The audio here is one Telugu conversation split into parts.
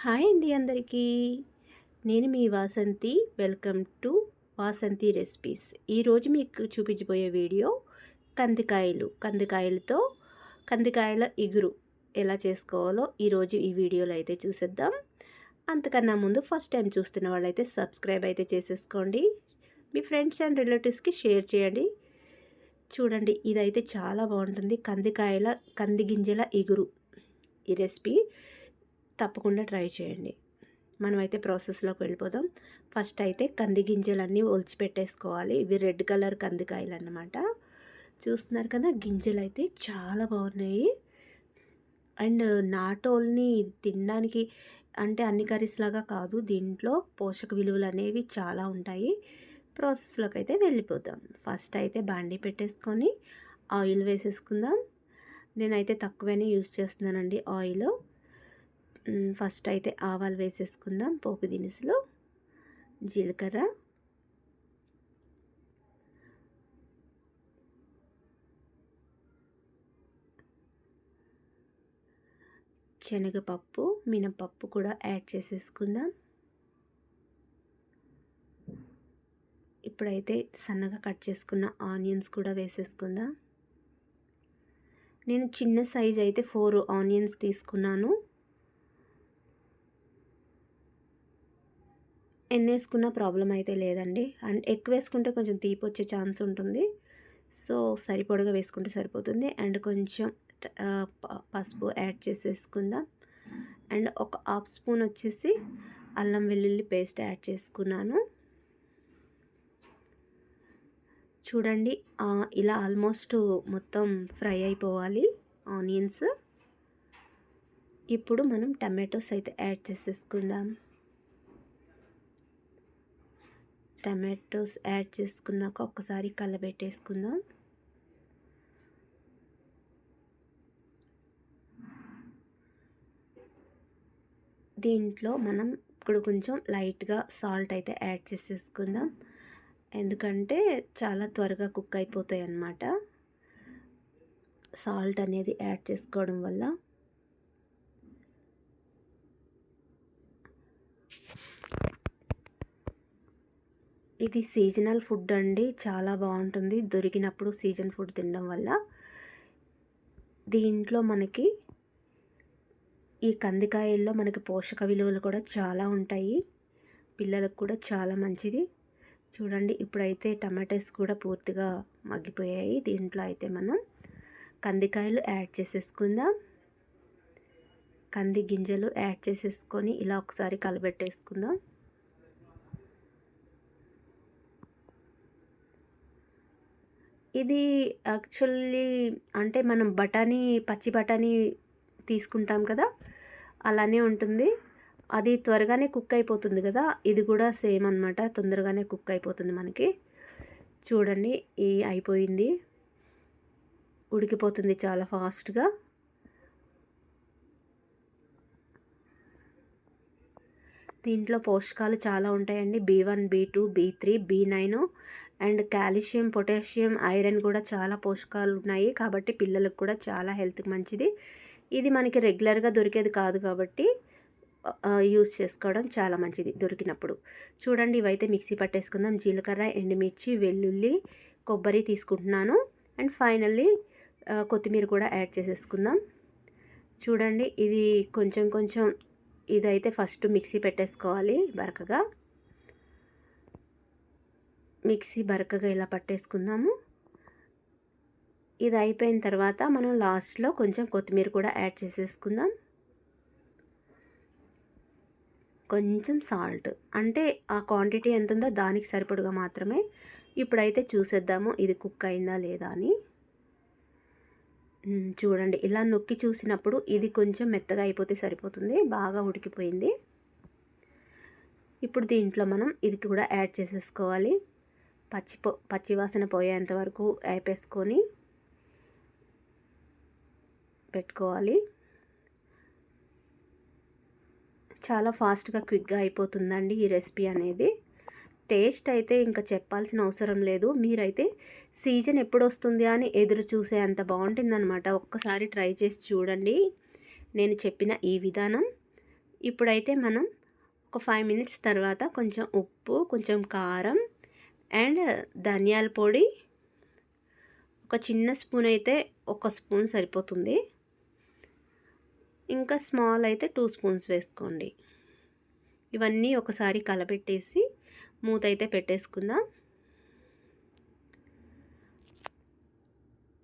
హాయ్ అండి అందరికీ. నేను మీ Vasanthi. Welcome to Vasanthi recipes. ఈరోజు మీకు చూపించబోయే వీడియో కందికాయలతో కందికాయల ఇగురు ఎలా చేసుకోవాలో ఈరోజు ఈ వీడియోలో అయితే చూసేద్దాం. అంతకన్నా ముందు ఫస్ట్ టైం చూస్తున్న వాళ్ళైతే సబ్స్క్రైబ్ అయితే చేసేసుకోండి. మీ ఫ్రెండ్స్ అండ్ రిలేటివ్స్కి షేర్ చేయండి. చూడండి, ఇదైతే చాలా బాగుంటుంది. కంది గింజల ఇగురు. ఈ రెసిపీ తప్పకుండా ట్రై చేయండి. మనమైతే ప్రాసెస్లోకి వెళ్ళిపోదాం. ఫస్ట్ అయితే కంది గింజలన్నీ ఒలిచిపెట్టేసుకోవాలి. ఇవి రెడ్ కలర్ కందికాయలు అన్నమాట. చూస్తున్నారు కదా, గింజలు అయితే చాలా బాగున్నాయి. అండ్ నాట్ ఓన్లీ ఇది తినడానికి అంటే అన్ని కర్రీస్ లాగా కాదు, దీంట్లో పోషక విలువలు అనేవి చాలా ఉంటాయి. ప్రాసెస్లోకి అయితే వెళ్ళిపోదాం. ఫస్ట్ అయితే బాండీ పెట్టేసుకొని ఆయిల్ వేసేసుకుందాం. నేనైతే తక్కువనే యూజ్ చేస్తున్నానండి ఆయిల్. ఫస్ట్ అయితే ఆవాలు వేసేసుకుందాం. పోపు దినుసులు, జీలకర్ర, శనగపప్పు, మినపప్పు కూడా యాడ్ చేసేసుకుందాం. ఇప్పుడైతే సన్నగా కట్ చేసుకున్న ఆనియన్స్ కూడా వేసేసుకుందాం. నేను చిన్న సైజ్ అయితే 4 ఆనియన్స్ తీసుకున్నాను. ఎన్ని వేసుకున్న ప్రాబ్లం అయితే లేదండి. అండ్ ఎక్కువ వేసుకుంటే కొంచెం తీపి వచ్చే ఛాన్స్ ఉంటుంది. సో సరిపొడగా వేసుకుంటే సరిపోతుంది. అండ్ కొంచెం పసుపు యాడ్ చేసేసుకుందాం. అండ్ ఒక హాఫ్ స్పూన్ వచ్చేసి అల్లం వెల్లుల్లి పేస్ట్ యాడ్ చేసుకున్నాను. చూడండి, ఇలా ఆల్మోస్ట్ మొత్తం ఫ్రై అయిపోవాలి ఆనియన్స్. ఇప్పుడు మనం టమాటోస్ అయితే యాడ్ చేసేసుకుందాం. టమాటోస్ యాడ్ చేసుకున్నాక ఒక్కసారి కలబెట్టేసుకుందాం. దీంట్లో మనం ఇప్పుడు కొంచెం లైట్గా సాల్ట్ అయితే యాడ్ చేసేసుకుందాం. ఎందుకంటే చాలా త్వరగా కుక్ అయిపోతాయి అన్నమాట సాల్ట్ అనేది యాడ్ చేసుకోవడం వల్ల. ఇది సీజనల్ ఫుడ్ అండి, చాలా బాగుంటుంది దొరికినప్పుడు సీజన్ ఫుడ్ తినడం వల్ల. దీంట్లో మనకి ఈ కందికాయల్లో మనకి పోషక విలువలు కూడా చాలా ఉంటాయి. పిల్లలకు కూడా చాలా మంచిది. చూడండి, ఇప్పుడైతే టమాటోస్ కూడా పూర్తిగా మగ్గిపోయాయి. దీంట్లో అయితే మనం కందికాయలు యాడ్ చేసేసుకుందాం. కంది గింజలు యాడ్ చేసేసుకొని ఇలా ఒకసారి కలబెట్టేసుకుందాం. ఇది యాక్చువల్లీ అంటే మనం పచ్చి బఠానీ తీసుకుంటాం కదా, అలానే ఉంటుంది. అది త్వరగానే కుక్ అయిపోతుంది కదా, ఇది కూడా సేమ్ అన్నమాట, తొందరగానే కుక్ అయిపోతుంది మనకి. చూడండి, అయిపోయింది, ఉడికిపోతుంది చాలా ఫాస్ట్గా. దీంట్లో పోషకాలు చాలా ఉంటాయండి. B1, B2, B3, B9 and calcium, potassium, iron కూడా చాలా పోషకాలు ఉన్నాయి. కాబట్టి పిల్లలకు కూడా చాలా హెల్త్కి మంచిది. ఇది మనకి రెగ్యులర్గా దొరికేది కాదు కాబట్టి యూజ్ చేసుకోవడం చాలా మంచిది దొరికినప్పుడు. చూడండి, ఇవైతే మిక్సీ పట్టేసుకుందాం. జీలకర్ర, ఎండుమిర్చి, వెల్లుల్లి, కొబ్బరి తీసుకుంటున్నాను. అండ్ ఫైనల్లీ కొత్తిమీర కూడా యాడ్ చేసేసుకుందాం. చూడండి, ఇది కొంచెం ఇదైతే ఫస్ట్ మిక్సీ పెట్టేసుకోవాలి. మిక్సీ బరకగా ఇలా పట్టేసుకుందాము. ఇది అయిపోయిన తర్వాత మనం లాస్ట్లో కొంచెం కొత్తిమీర కూడా యాడ్ చేసేసుకుందాం. కొంచెం సాల్ట్, అంటే ఆ క్వాంటిటీ ఎంత ఉందో దానికి సరిపడగా మాత్రమే. ఇప్పుడైతే చూసేద్దాము ఇది కుక్ అయిందా లేదా అని. చూడండి, ఇలా నొక్కి చూసినప్పుడు ఇది కొంచెం మెత్తగా అయిపోతే సరిపోతుంది. బాగా ఉడికిపోయింది. ఇప్పుడు దీంట్లో మనం ఇది కూడా యాడ్ చేసేసుకోవాలి. పచ్చివాసన పోయేంత వరకు వేపేసుకొని పెట్టుకోవాలి. చాలా ఫాస్ట్గా క్విక్గా అయిపోతుందండి ఈ రెసిపీ అనేది. టేస్ట్ అయితే ఇంకా చెప్పాల్సిన అవసరం లేదు. మీరైతే సీజన్ ఎప్పుడు వస్తుంది అని ఎదురు చూసే అంత బాగుంటుందన్నమాట. ఒక్కసారి ట్రై చేసి చూడండి నేను చెప్పిన ఈ విధానం. ఇప్పుడైతే మనం ఒక 5 మినిట్స్ తర్వాత కొంచెం ఉప్పు, కొంచెం కారం అండ్ ధనియాల పొడి ఒక చిన్న స్పూన్ అయితే 1 స్పూన్ సరిపోతుంది. ఇంకా స్మాల్ అయితే 2 స్పూన్స్ వేసుకోండి. ఇవన్నీ ఒకసారి కలపెట్టేసి మూత అయితే పెట్టేసుకుందాం.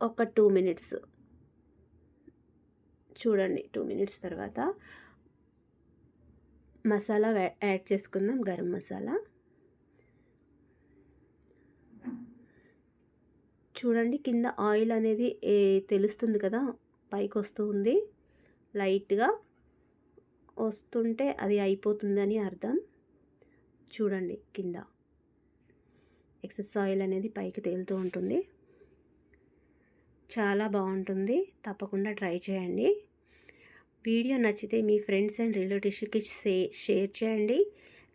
ఒక 2 మినిట్స్ చూడండి. 2 మినిట్స్ తర్వాత మసాలా యాడ్ చేసుకుందాం. గరం మసాలా చూడండి. కింద ఆయిల్ అనేది తెలుస్తుంది కదా, పైకి వస్తూ ఉంది. లైట్గా వస్తుంటే అది అయిపోతుందని అర్థం. చూడండి, కింద ఎక్సెస్ ఆయిల్ అనేది పైకి తేలుతూ ఉంటుంది. చాలా బాగుంటుంది, తప్పకుండా ట్రై చేయండి. వీడియో నచ్చితే మీ ఫ్రెండ్స్ అండ్ రిలేటివ్స్కి షేర్ చేయండి,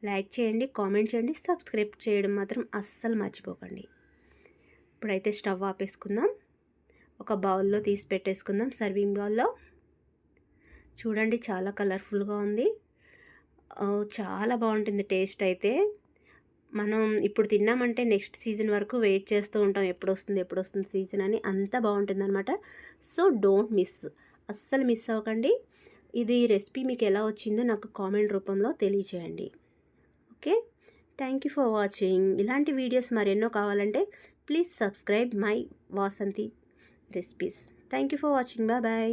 లైక్ చేయండి, కామెంట్ చేయండి, సబ్స్క్రైబ్ చేయడం మాత్రం అస్సలు మర్చిపోకండి. ఇప్పుడైతే స్టవ్ ఆపేసుకుందాం. ఒక బౌల్లో తీసి పెట్టేసుకుందాం, సర్వింగ్ బౌల్లో. చూడండి, చాలా కలర్ఫుల్గా ఉంది. చాలా బాగుంటుంది టేస్ట్ అయితే. మనం ఇప్పుడు తిన్నామంటే నెక్స్ట్ సీజన్ వరకు వెయిట్ చేస్తూ ఉంటాం, ఎప్పుడు వస్తుంది సీజన్ అని. అంత బాగుంటుంది అనమాట. సో డోంట్ మిస్, అస్సలు మిస్ అవ్వకండి. ఇది రెసిపీ మీకు ఎలా వచ్చిందో నాకు కామెంట్ రూపంలో తెలియచేయండి. Okay, thank you for watching. ఇలాంటి వీడియోస్ మరెన్నో కావాలంటే please subscribe my Vasanthi recipes. Thank you for watching. Bye bye.